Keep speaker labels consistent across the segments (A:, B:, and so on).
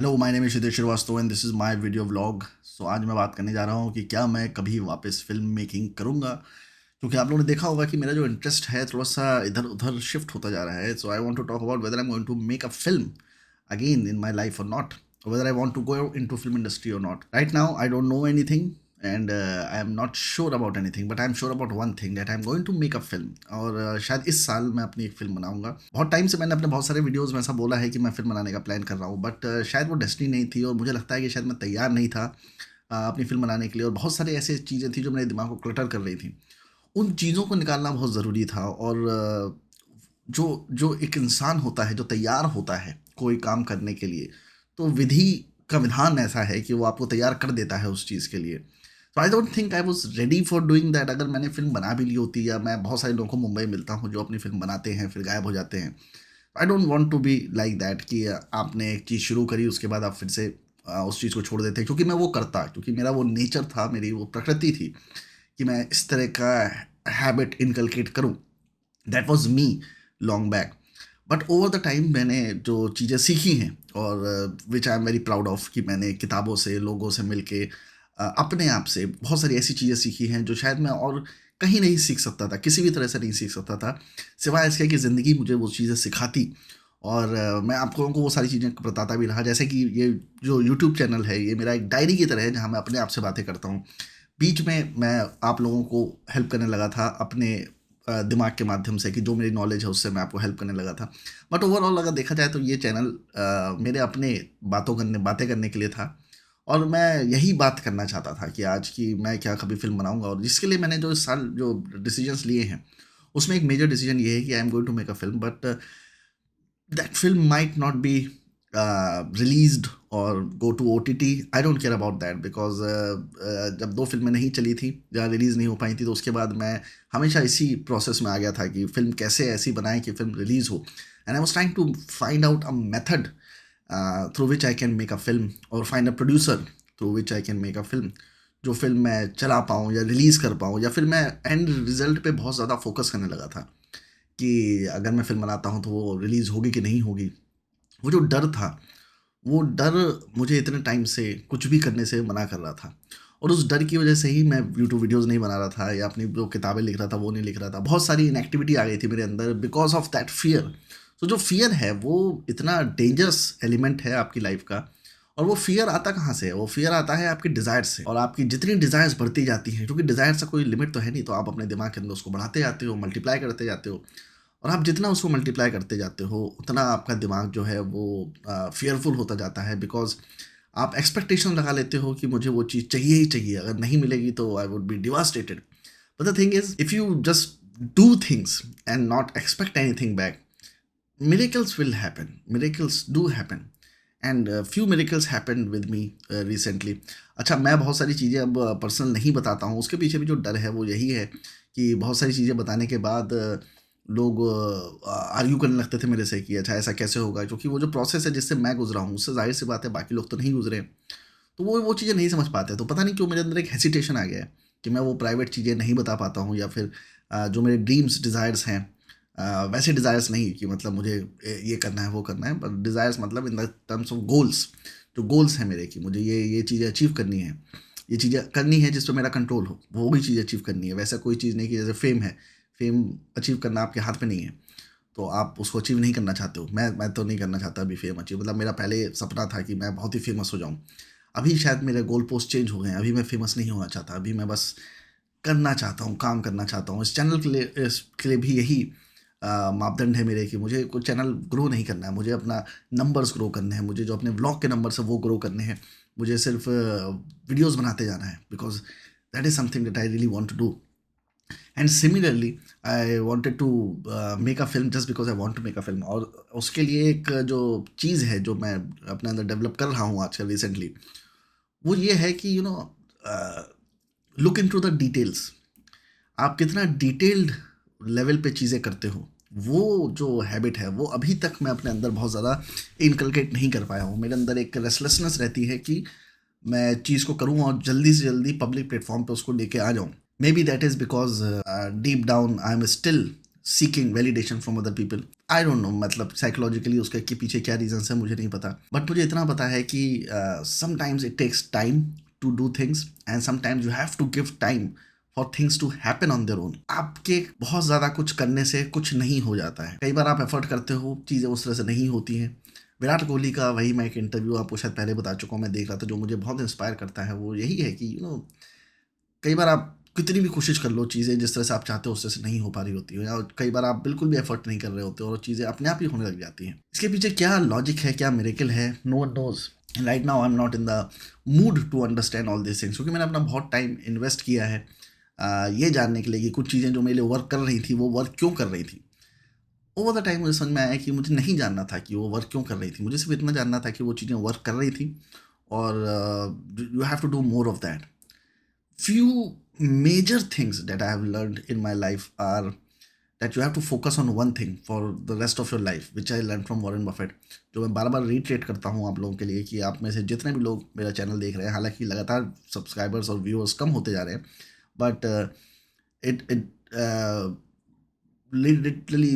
A: Hello, my name is Shidesh Srivastava and this is my video vlog. So आज मैं बात करने जा रहा हूँ कि क्या मैं कभी वापस फ़िल्म मेकिंग करूँगा? क्योंकि आप लोगों ने देखा होगा कि मेरा जो इंटरेस्ट है थोड़ा-सा इधर-उधर शिफ्ट होता जा रहा है। So I want to talk about whether I am going to make a film again in my life or not, or whether I want to go into film industry or not. Right now, I don't know anything and I am not sure about anything, but I am sure about one thing that I am going to make a film. और शायद इस साल मैं अपनी एक film बनाऊंगा। बहुत time से मैंने अपने बहुत सारे वीडियोस में ऐसा बोला है कि मैं फिल्म बनाने का प्लान कर रहा हूँ, बट शायद वो डेस्टिनी नहीं थी और मुझे लगता है कि शायद मैं तैयार नहीं था अपनी फिल्म बनाने के लिए। और बहुत सारी ऐसी चीज़ें थी जो मेरे दिमाग को क्लटर कर रही थी। उन चीज़ों को निकालना बहुत ज़रूरी था। और जो जो एक इंसान होता है जो तैयार होता है कोई काम करने के लिए, तो विधि का विधान ऐसा है कि वो आपको तैयार कर देता है उस चीज़ के लिए। तो I don't think I was ready for doing that. अगर मैंने फ़िल्म बना भी ली होती, या मैं बहुत सारे लोगों को मुंबई मिलता हूँ जो अपनी फ़िल्म बनाते हैं फिर गायब हो जाते हैं। I don't want to be like that कि आपने एक चीज़ शुरू करी उसके बाद आप फिर से उस चीज़ को छोड़ देते हैं। क्योंकि मैं वो करता, क्योंकि मेरा वो नेचर था, मेरी वो प्रकृति थी कि मैं इस तरह का हैबिट इनकलकेट करूँ। That was me long back. But over the time मैंने जो चीज़ें सीखी हैं, और which I am very proud of, कि मैंने किताबों से, लोगों से मिलके अपने आप से बहुत सारी ऐसी चीज़ें सीखी हैं जो शायद मैं और कहीं नहीं सीख सकता था, किसी भी तरह से नहीं सीख सकता था, सिवाय इसके कि ज़िंदगी मुझे वो चीज़ें सिखाती। और मैं आप लोगों को वो सारी चीज़ें बताता भी रहा। जैसे कि ये जो यूट्यूब चैनल है, ये मेरा एक डायरी की तरह है जहाँ मैं अपने आप से बातें करता हूँ। बीच में मैं आप लोगों को हेल्प करने लगा था अपने दिमाग के माध्यम से, कि जो मेरी नॉलेज है उससे मैं आपको हेल्प करने लगा था। बट ओवरऑल अगर देखा जाए तो ये चैनल मेरे अपने बातें करने के लिए था। और मैं यही बात करना चाहता था कि आज की मैं क्या कभी फ़िल्म बनाऊँगा, और जिसके लिए मैंने जो इस साल जो डिसीजंस लिए हैं, उसमें एक मेजर डिसीजन ये है कि I am going to make a film, but that film might not be released or go to OTT. I don't care about that because जब 2 फ़िल्में नहीं चली थी या रिलीज़ नहीं हो पाई थी, तो उसके बाद मैं हमेशा इसी प्रोसेस में आ गया था कि फ़िल्म कैसे ऐसी बनाएँ कि फ़िल्म रिलीज़ हो। And I was trying to find out a method through which I can make a film, और find a producer through which I can make a film. जो फ़िल्म मैं चला पाऊँ या रिलीज़ कर पाऊँ, या फिर मैं एंड रिज़ल्ट पे बहुत ज़्यादा फ़ोकस करने लगा था कि अगर मैं फ़िल्म बनाता हूँ तो वो रिलीज़ होगी कि नहीं होगी। वो जो डर था, वो डर मुझे इतने टाइम से कुछ भी करने से मना कर रहा था। और उस डर की वज़ह से ही मैं यूट्यूब वीडियोज़ नहीं बना रहा था, या अपनी जो किताबें लिख रहा था वो नहीं लिख रहा था। बहुत सारी इनएक्टिविटी आ गई थी मेरे अंदर बिकॉज़ ऑफ दैट फ़ियर। तो जो फ़ियर है वो इतना डेंजरस एलिमेंट है आपकी लाइफ़ का। और वो फ़ियर आता कहाँ से है? वो फ़ियर आता है आपकी डिज़ायर से। और आपकी जितनी डिज़ायर्स बढ़ती जाती हैं, क्योंकि डिज़ायर का कोई लिमिट तो है नहीं, तो आप अपने दिमाग के अंदर उसको बढ़ाते जाते हो, मल्टीप्लाई करते जाते हो। और आप जितना उसको मल्टीप्लाई करते जाते हो, उतना आपका दिमाग जो है वो फ़ियरफुल होता जाता है, बिकॉज़ आप एक्सपेक्टेशन लगा लेते हो कि मुझे वो चीज़ चाहिए ही चाहिए, अगर नहीं मिलेगी तो I would be devastated. But the thing is, if you just do things and not expect anything back, miracles will happen, miracles do happen. And few miracles happened with me recently. अच्छा, मैं बहुत सारी चीज़ें अब personal नहीं बताता हूँ, उसके पीछे भी जो डर है वो यही है कि बहुत सारी चीज़ें बताने के बाद लोग आर्ग्यू करने लगते थे मेरे से कि अच्छा ऐसा कैसे होगा, क्योंकि वो जो प्रोसेस है जिससे मैं गुजरा हूँ उससे जाहिर सी बात है बाकी लोग तो नहीं गुजरे। तो वो चीज़ें नहीं समझ पाते, तो पता नहीं क्यों मेरे अंदर एक हेसिटेशन आ गया है कि मैं वो प्राइवेट चीज़ें नहीं बता पाता हूँ, या फिर जो मेरे ड्रीम्स डिज़ायर्स हैं, वैसे डिज़ायर्स नहीं कि मतलब मुझे ये करना है वो करना है, बट डिज़ायर्स मतलब in the terms of goals. जो गोल्स हैं मेरे कि मुझे ये चीज़ें अचीव करनी है, ये चीज़ें करनी है जिस पे मेरा कंट्रोल हो, वो भी चीज़ अचीव करनी है। वैसा कोई चीज़ नहीं कि जैसे फेम है, फेम अचीव करना आपके हाथ में नहीं है, तो आप उसको अचीव नहीं करना चाहते हो। मैं तो नहीं करना चाहता अभी फेम अचीव, मतलब मेरा पहले सपना था कि मैं बहुत ही फेमस हो जाऊँ। अभी शायद मेरे गोल पोस्ट चेंज हो गए हैं, अभी मैं फेमस नहीं होना चाहता, अभी मैं बस करना चाहता हूँ, काम करना चाहता हूँ। इस चैनल के लिए भी यही मापदंड है मेरे कि मुझे कोई चैनल ग्रो नहीं करना है, मुझे अपना नंबर्स ग्रो करने हैं, मुझे जो अपने व्लॉग के नंबर्स हैं वो ग्रो करने हैं। मुझे सिर्फ वीडियोज़ बनाते जाना है, because that is something that I really want to do. And similarly I wanted to make a film just because I want to make a film. और उसके लिए एक जो चीज़ है जो मैं अपने अंदर डेवलप कर रहा हूँ आजकल रिसेंटली, वो ये है कि लुक इनटू द डिटेल्स। आप कितना डिटेल्ड लेवल पे चीज़ें करते हो, वो जो हैबिट है वो अभी तक मैं अपने अंदर बहुत ज़्यादा इनकलकेट नहीं कर पाया हूँ। मेरे अंदर एक रेस्टलेसनेस रहती है कि मैं चीज़ को करूँ और जल्दी से जल्दी पब्लिक प्लेटफॉर्म पे उसको लेके आ जाऊँ। May be that is because deep down I am still seeking validation from other people. I don't no, मतलब साइकोलॉजिकली उसके के पीछे क्या रीजन है मुझे नहीं पता, बट मुझे इतना पता है कि sometimes it takes time to do things and sometimes you have to give time for things to happen on their own. आपके बहुत ज़्यादा कुछ करने से कुछ नहीं हो जाता है। कई बार आप एफर्ट करते हो, चीज़ें उस तरह से नहीं होती हैं। विराट कोहली का वही मैं एक इंटरव्यू आपको शायद पहले बता चुका हूँ, मैं देख रहा था, जो मुझे बहुत इंस्पायर करता है वो यही है कि कई बार आप कितनी भी कोशिश कर लो, चीज़ें जिस तरह से आप चाहते हो उस तरह से नहीं हो पा रही होती हो, या कई बार आप बिल्कुल भी एफर्ट नहीं कर रहे होते हो और चीज़ें अपने आप ही होने लग जाती हैं। इसके पीछे क्या लॉजिक है, क्या मिरेकल है, no one knows. Right now I am not in the mood to understand all this things, क्योंकि मैंने अपना बहुत टाइम इन्वेस्ट किया है ये जानने के लिए कि कुछ चीज़ें जो मेरे लिए वर्क कर रही थी वो वर्क क्यों कर रही थी। ओवर द टाइम मुझे समझ में आया कि मुझे नहीं जानना था कि वो वर्क क्यों कर रही थी, मुझे सिर्फ इतना जानना था कि वो चीज़ें वर्क कर रही थी और you have to do more of that. Few major things that I have learned in my life are that you have to focus on one thing for the rest of your life, which I learned from Warren Buffett, जो मैं बार बार retreat करता हूँ आप लोगों के लिए कि आप में से जितने भी लोग मेरा चैनल देख रहे हैं, हालांकि लगातार सब्सक्राइबर्स और व्यूअर्स कम होते जा रहे हैं, बट इट इट लिटरली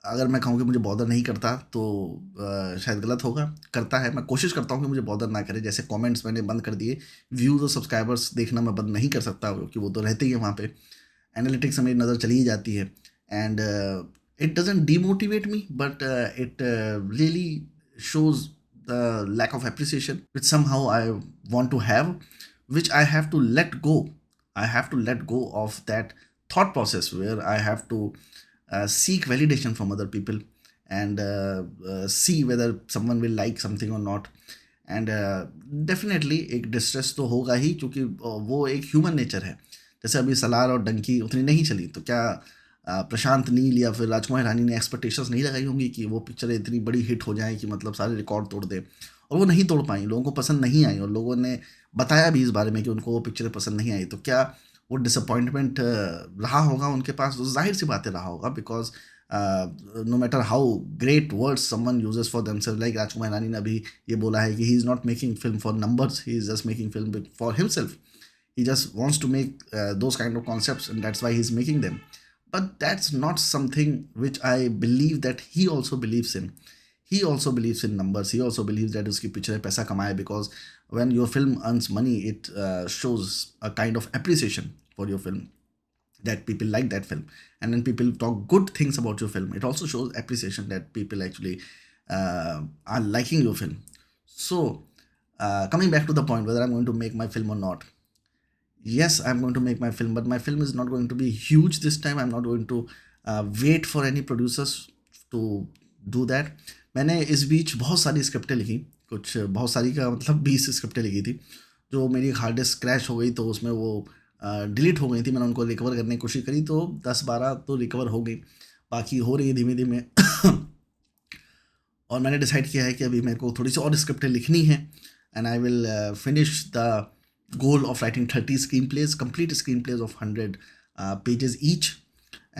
A: अगर मैं कहूँ कि मुझे बॉदर नहीं करता तो शायद गलत होगा। करता है, मैं कोशिश करता हूँ कि मुझे बॉदर ना करे। जैसे कमेंट्स मैंने बंद कर दिए, व्यूज़ और सब्सक्राइबर्स देखना मैं बंद नहीं कर सकता क्योंकि वो तो रहते ही हैं वहाँ पे। एनालिटिक्स में मेरी नज़र चली ही जाती है and it doesn't demotivate me, but it really shows the lack of appreciation which somehow I want to have, which I have to let go. I have to let go of that thought process where I have to seek validation from other people and see whether someone will like something or not. And definitely एक distress तो होगा ही, क्योंकि वो एक human nature है। जैसे अभी सलार और डंकी उतनी नहीं चली तो क्या प्रशांत नील या फिर राजकुमार रानी ने एक्सपेक्टेशंस नहीं लगाई होंगी कि वो पिक्चर इतनी बड़ी हिट हो जाए कि मतलब सारे रिकॉर्ड तोड़ दे, और वो नहीं तोड़ पाई, लोगों को पसंद नहीं आई और लोगों ने बताया भी इस बारे में कि उनको वो पिक्चर पसंद नहीं आई। तो क्या वो डिसअपॉइंटमेंट रहा होगा उनके पास? तो जाहिर सी बातें रहा होगा, because no matter how great words someone uses for themselves, like Rajkumar Rani ने अभी ये बोला है कि he is not making film for numbers, he is just making film for himself. He just wants to make those kind of concepts and that's why he's making them, but that's not something which I believe that he also believes in. He also believes in numbers, he also believes that uski picture mein paisa kamaye, because when your film earns money it shows a kind of appreciation for your film, that people like that film, and when people talk good things about your film it also shows appreciation that people actually are liking your film. So coming back to the point whether I'm going to make my film or not, yes, I'm going to make my film, but my film is not going to be huge this time. I'm not going to wait for any producers to do that. मैंने इस बीच बहुत सारी स्क्रिप्टें लिखी, कुछ बहुत सारी का मतलब 20 स्क्रिप्टें लिखी थी, जो मेरी हार्ड डिस्क क्रैश हो गई तो उसमें वो डिलीट हो गई थी। मैंने उनको रिकवर करने की कोशिश करी तो 10-12 तो रिकवर हो गई, बाकी हो रही है धीमे धीमे। और मैंने डिसाइड किया है कि अभी मेरे को थोड़ी सी और स्क्रिप्टें लिखनी है and I will finish the goal of writing 30 screenplays, complete screenplays of 100 pages each,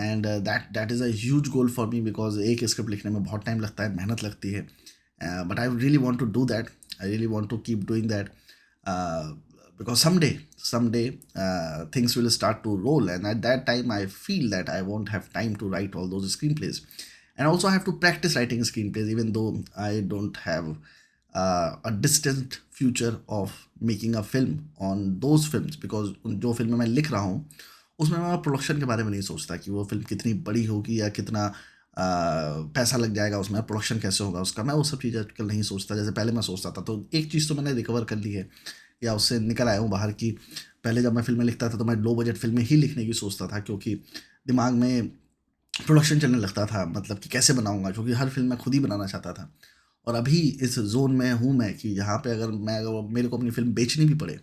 A: and that is a huge goal for me because एक स्क्रिप्ट लिखने में बहुत टाइम लगता है, मेहनत लगती है, but I really want to do that. I really want to keep doing that because someday things will start to roll, and at that time I feel that I won't have time to write all those screenplays, and also I have to practice writing screenplays even though I don't have a distant future of making a film on those films, because जो फिल्में मैं लिख रहा हूँ उसमें मैं production के बारे में नहीं सोचता कि वो फिल्म कितनी बड़ी होगी या कितना पैसा लग जाएगा उसमें, प्रोडक्शन कैसे होगा उसका, मैं वो सब चीज़ें आजकल नहीं सोचता जैसे पहले मैं सोचता था। तो एक चीज़ तो मैंने रिकवर कर ली है या उससे निकल आया हूँ बाहर की। पहले जब मैं फिल्में लिखता था तो मैं लो बजट फिल्में ही लिखने की सोचता था, क्योंकि दिमाग में प्रोडक्शन चलने लगता था, मतलब कि कैसे बनाऊँगा, क्योंकि हर फिल्म मैं खुद ही बनाना चाहता था। और अभी इस जोन में हूँ मैं कि यहाँ पे अगर मेरे को अपनी फिल्म बेचनी भी पड़े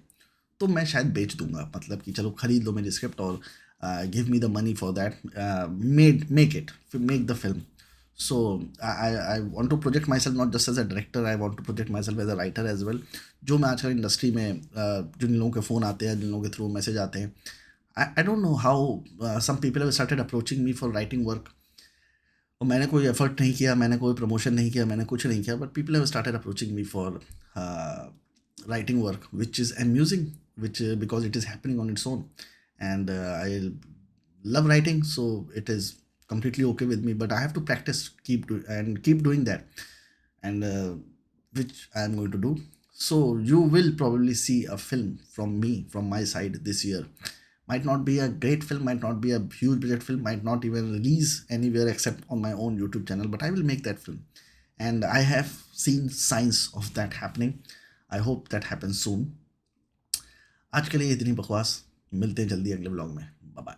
A: तो मैं शायद बेच दूंगा, मतलब कि चलो खरीद लो मेरी स्क्रिप्ट और give me the money for that, make the film. So I want to project myself not just as a director, I want to project myself as a writer as well. जो मैं आजकल industry में जिन लोगों के phone आते हैं, जिन लोगों के थ्रू मैसेज आते हैं, I don't know how some people have started approaching me for writing work, और मैंने कोई एफर्ट नहीं किया, मैंने कोई प्रमोशन नहीं किया, मैंने कुछ नहीं किया, but people have started approaching me for writing work, which is amusing, which because it is happening on its own, and I love writing, so it is completely okay with me, but I have to practice, keep doing that, and which I am going to do. So you will probably see a film from me, from my side this year. Might not be a great film, might not be a huge budget film, might not even release anywhere except on my own YouTube channel, but I will make that film. And I have seen signs of that happening. I hope that happens soon. आज के लिए इतनी बकवास, मिलते हैं जल्दी अगले blog में। Bye bye.